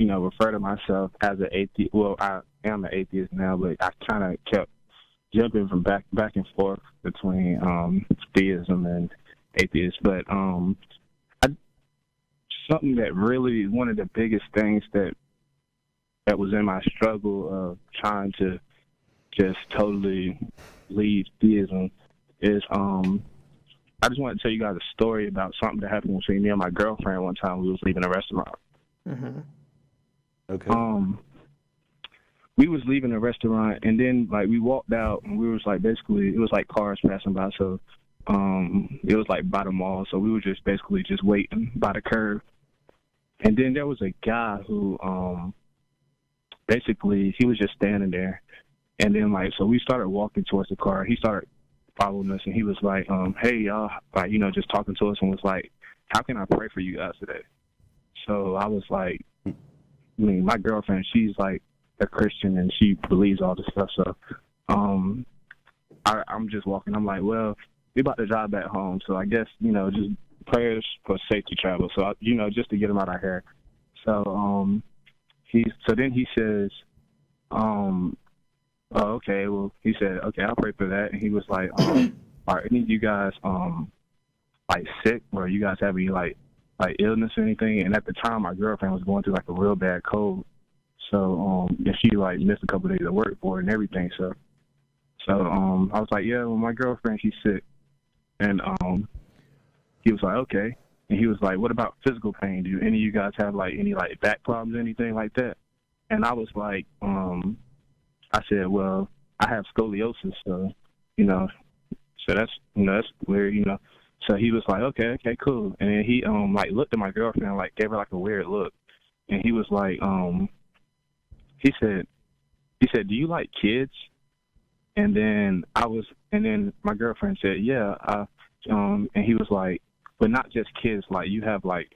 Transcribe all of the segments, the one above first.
refer to myself as an atheist. Well, I am an atheist now, but I kind of kept jumping from back and forth between theism and atheist. But something that really, one of the biggest things that was in my struggle of trying to just totally leave theism is I just want to tell you guys a story about something that happened between me and my girlfriend one time. We was leaving a restaurant. Mm-hmm. Okay. We was leaving a restaurant, and then we walked out, and we was basically it was cars passing by, so it was by the mall, so we were just basically just waiting by the curb, and then there was a guy who basically he was just standing there, and then so we started walking towards the car. He started following us, and he was like, "Hey y'all," just talking to us, and was like, "How can I pray for you guys today?" So I was like, my girlfriend, she's a Christian and she believes all this stuff. So I'm just walking. I'm like, well, we about to drive back home, so I guess just prayers for safety travel. So just to get him out of here. So then he says, oh, okay. Well, he said, okay, I'll pray for that. And he was like, are any of you guys sick, or you guys have any illness or anything? And at the time, my girlfriend was going through a real bad cold. So and she missed a couple of days of work for it and everything. So I was like, yeah, well, my girlfriend, she's sick. And he was like, okay. And he was like, what about physical pain? Do any of you guys have any back problems or anything like that? And I was like, I said, well, I have scoliosis, so so that's that's weird, So he was like, okay, cool. And then he looked at my girlfriend, gave her a weird look, and he was like, he said, do you like kids? And then my girlfriend said, yeah. And he was like, but not just kids. You have a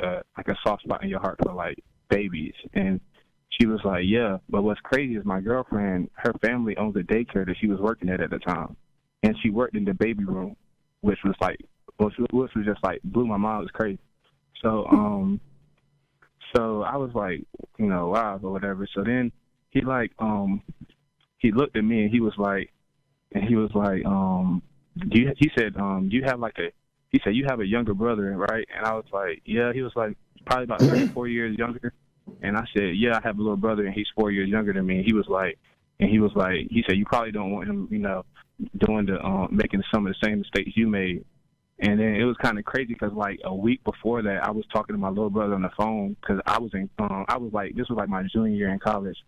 soft spot in your heart for babies. And she was like, yeah. But what's crazy is my girlfriend, her family owns a daycare that she was working at the time, and she worked in the baby room, which was just blew my mind. It was crazy. So so I was like, wow, or whatever. So then he he looked at me and he said, you have a younger brother, right? And I was like, yeah. He was probably about 3 or 4 years younger. And I said, yeah, I have a little brother and he's 4 years younger than me. And he said, you probably don't want him, doing making some of the same mistakes you made. And then it was kind of crazy because a week before that, I was talking to my little brother on the phone because this was my junior year in college.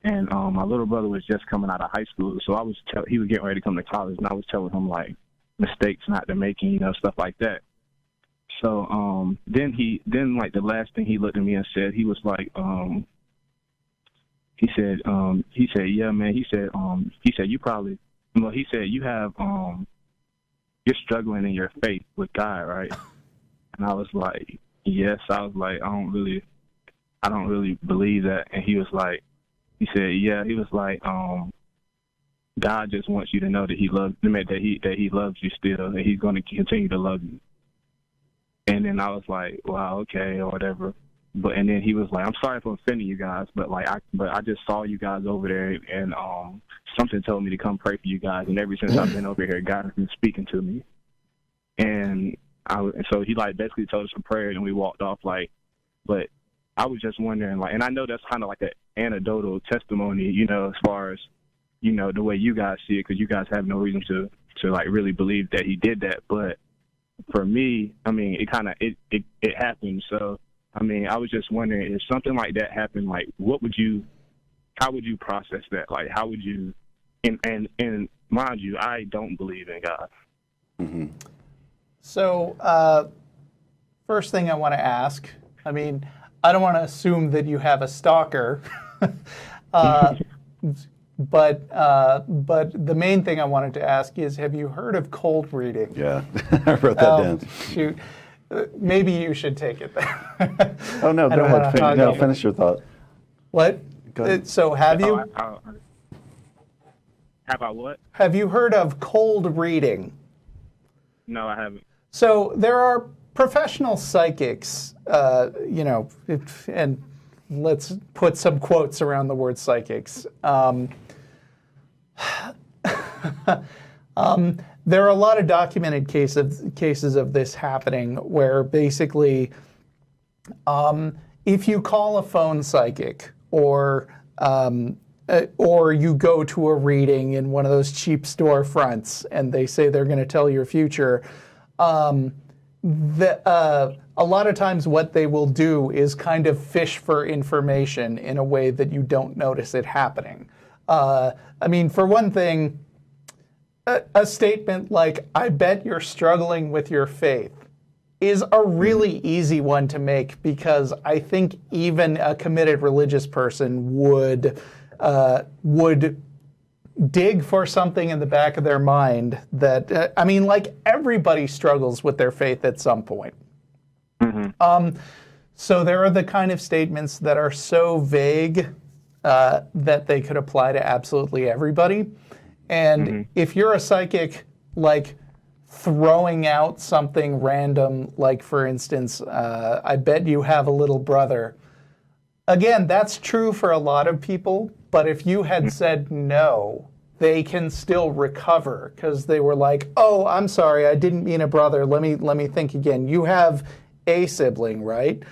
And my little brother was just coming out of high school. So he was getting ready to come to college, and I was telling him mistakes not to make, stuff like that. So then the last thing he looked at me and said, he was he said, yeah, man. He said, you have you're struggling in your faith with God, right? And I was like, yes. I was like, I don't really believe that. And he said, yeah. He was like, God just wants you to know that he loves you still, and he's going to continue to love you. And then I was like, wow, okay, or whatever. And then he was like, I'm sorry for offending you guys, but I just saw you guys over there, and something told me to come pray for you guys. And ever since I've been over here, God has been speaking to me. And so he basically told us a prayer, and we walked off. But I was just wondering, and I know that's kind of an anecdotal testimony, as far as the way you guys see it, because you guys have no reason to really believe that he did that. But for me, it happened. So I was just wondering, if something like that happened, how would you process that? How would you, and mind you, I don't believe in God. Mm-hmm. So first thing I want to ask, I don't want to assume that you have a stalker, but the main thing I wanted to ask is, have you heard of cold reading? Yeah, I wrote that down. Shoot. Maybe you should take it there. Oh, no, go ahead. Finish your thought. What? So have you? Have I what? Have you heard of cold reading? No, I haven't. So there are professional psychics, and let's put some quotes around the word psychics. There are a lot of documented cases of this happening where basically if you call a phone psychic or you go to a reading in one of those cheap storefronts and they say they're going to tell your future, a lot of times what they will do is kind of fish for information in a way that you don't notice it happening. I mean, for one thing, a statement like, "I bet you're struggling with your faith," is a really easy one to make because I think even a committed religious person would dig for something in the back of their mind that, I mean, like everybody struggles with their faith at some point. So there are the kind of statements that are so vague that they could apply to absolutely everybody. And if you're a psychic, like throwing out something random, like for instance, "I bet you have a little brother." Again, that's true for a lot of people, but if you had said no, they can still recover because they were like, "Oh, I'm sorry, I didn't mean a brother. Let me think again. You have a sibling, right?"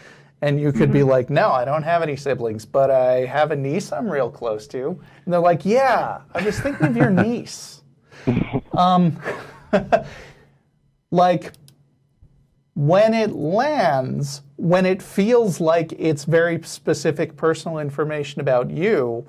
And you could be like, "No, I don't have any siblings, but I have a niece I'm real close to." And they're like, "Yeah, I was thinking of your niece." Like, when it lands, when it feels like it's very specific personal information about you,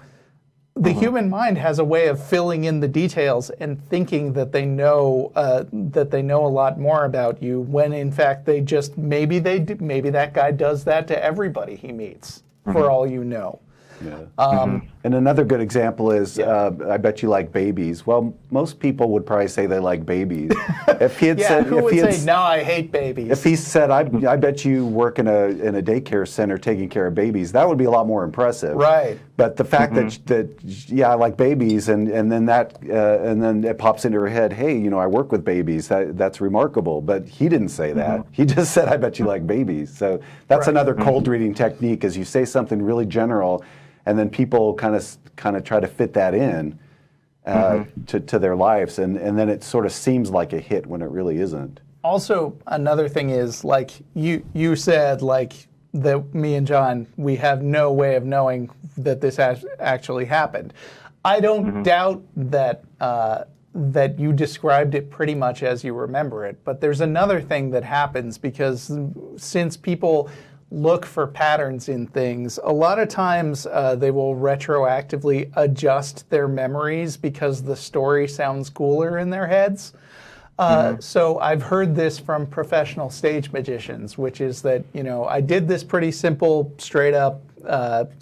the human mind has a way of filling in the details and thinking that they know a lot more about you, when in fact they just maybe that guy does that to everybody he meets, for all you know. Yeah. And another good example is, "I bet you like babies." Well, most people would probably say they like babies. If he had said, who would say, "No, I hate babies"? If he said, I bet you work in a daycare center taking care of babies," that would be a lot more impressive. Right. But the fact that I like babies, and then it pops into her head, "Hey, I work with babies. That's remarkable." But he didn't say that. He just said, "I bet you like babies." So that's another cold reading technique, is you say something really general, and then people kind of try to fit that in to their lives, and then it sort of seems like a hit when it really isn't. Also, another thing is, like you said, like, that me and John, we have no way of knowing that this actually happened. I don't doubt that that you described it pretty much as you remember it, but there's another thing that happens, because since people look for patterns in things, a lot of times they will retroactively adjust their memories because the story sounds cooler in their heads. So I've heard this from professional stage magicians, which is that, I did this pretty simple, straight up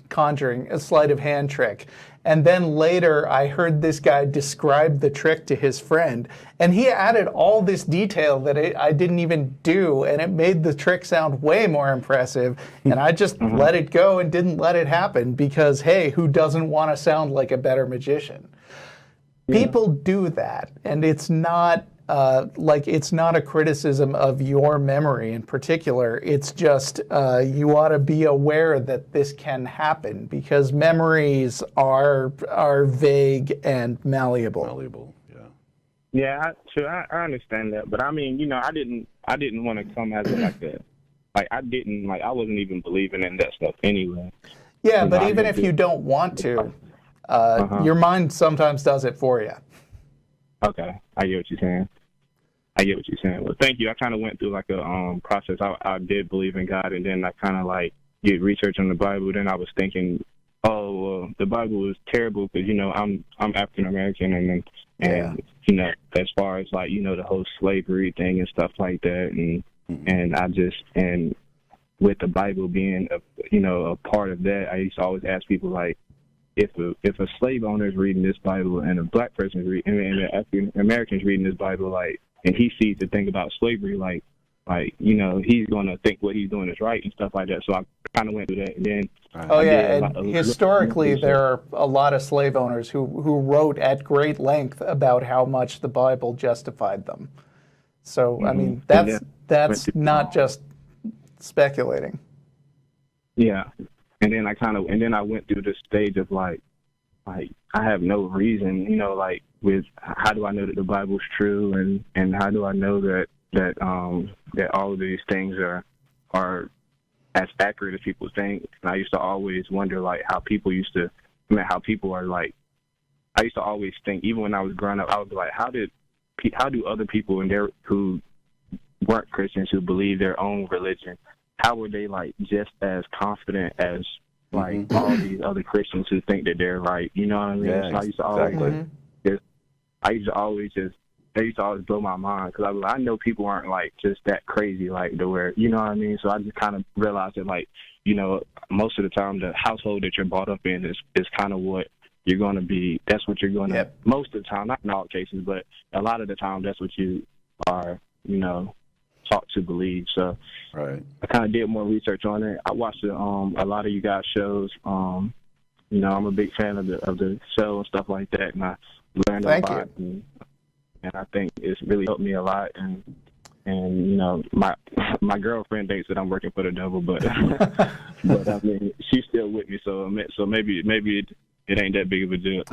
conjuring, a sleight of hand trick. And then later I heard this guy describe the trick to his friend, and he added all this detail that I didn't even do, and it made the trick sound way more impressive. And I just let it go and didn't let it happen because, hey, who doesn't want to sound like a better magician? People do that, and it's not it's not a criticism of your memory in particular. It's just you ought to be aware that this can happen because memories are vague and malleable. Yeah, I understand that, but I mean, I didn't want to come as like that. I wasn't even believing in that stuff anyway. Yeah, but even if you don't want to, your mind sometimes does it for you. Okay, I get what you're saying. Well, thank you. I kind of went through like a process. I did believe in God, and then I kind of did research on the Bible. Then I was thinking, oh, well, the Bible is terrible because I'm African American, and as far as the whole slavery thing and stuff like that, and with the Bible being a part of that, I used to always ask people if a slave owner is reading this Bible and a black person is reading, and an African American is reading this Bible, and he sees the thing about slavery, he's going to think what he's doing is right and stuff like that. So I kind of went through that, and then historically there are a lot of slave owners who wrote at great length about how much the Bible justified them. So I mean that's not just speculating. Yeah. and then I went through this stage of like I have no reason, you know, like with how do I know that the Bible's true, and how do I know that all of these things are as accurate as people think. And I used to always wonder like how people are like. I used to always think, even when I was growing up, I would be like, how do other people who weren't Christians, who believe their own religion, how were they like just as confident as like all these other Christians who think that they're right? You know what I mean? Yeah, So I used to always they used to always blow my mind, because I know people aren't like just that crazy, like to where, you know what I mean? So I just kind of realized that, like, you know, most of the time the household that you're brought up in is kind of what you're going to be. That's what you're going to, most of the time, not in all cases, but a lot of the time, that's what you are, you know, taught to believe. So right. I kind of did more research on it. I watched a lot of you guys' shows. You know, I'm a big fan of the show and stuff like that, and I learned a lot. And I think it's really helped me a lot. And you know, my girlfriend thinks that I'm working for the devil, but but I mean, she's still with me, so maybe it ain't that big of a deal.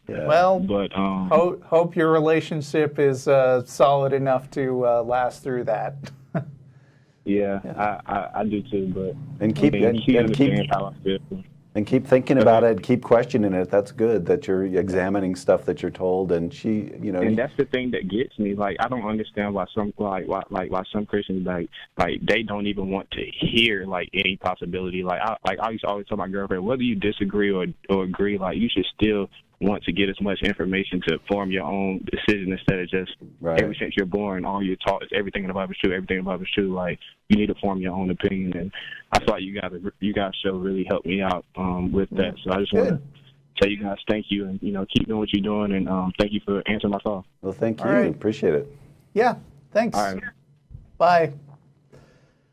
Yeah. Well, but hope your relationship is solid enough to last through that. I do too, but keep how I feel. And keep thinking about it, keep questioning it. That's good that you're examining stuff that you're told, and she, you know. And that's the thing that gets me. Like, I don't understand why some some Christians like they don't even want to hear like any possibility. Like I used to always tell my girlfriend, whether you disagree or agree, like you should still want to get as much information to form your own decision, instead of just ever since you're born, all you're taught is everything in the Bible is true, everything in the Bible is true. Like, you need to form your own opinion, and I thought you guys show really helped me out with that. So I just want to tell you guys thank you, and you know, keep doing what you're doing, and thank you for answering my call. Well, thank you. Appreciate it. Yeah, thanks. All right. Bye.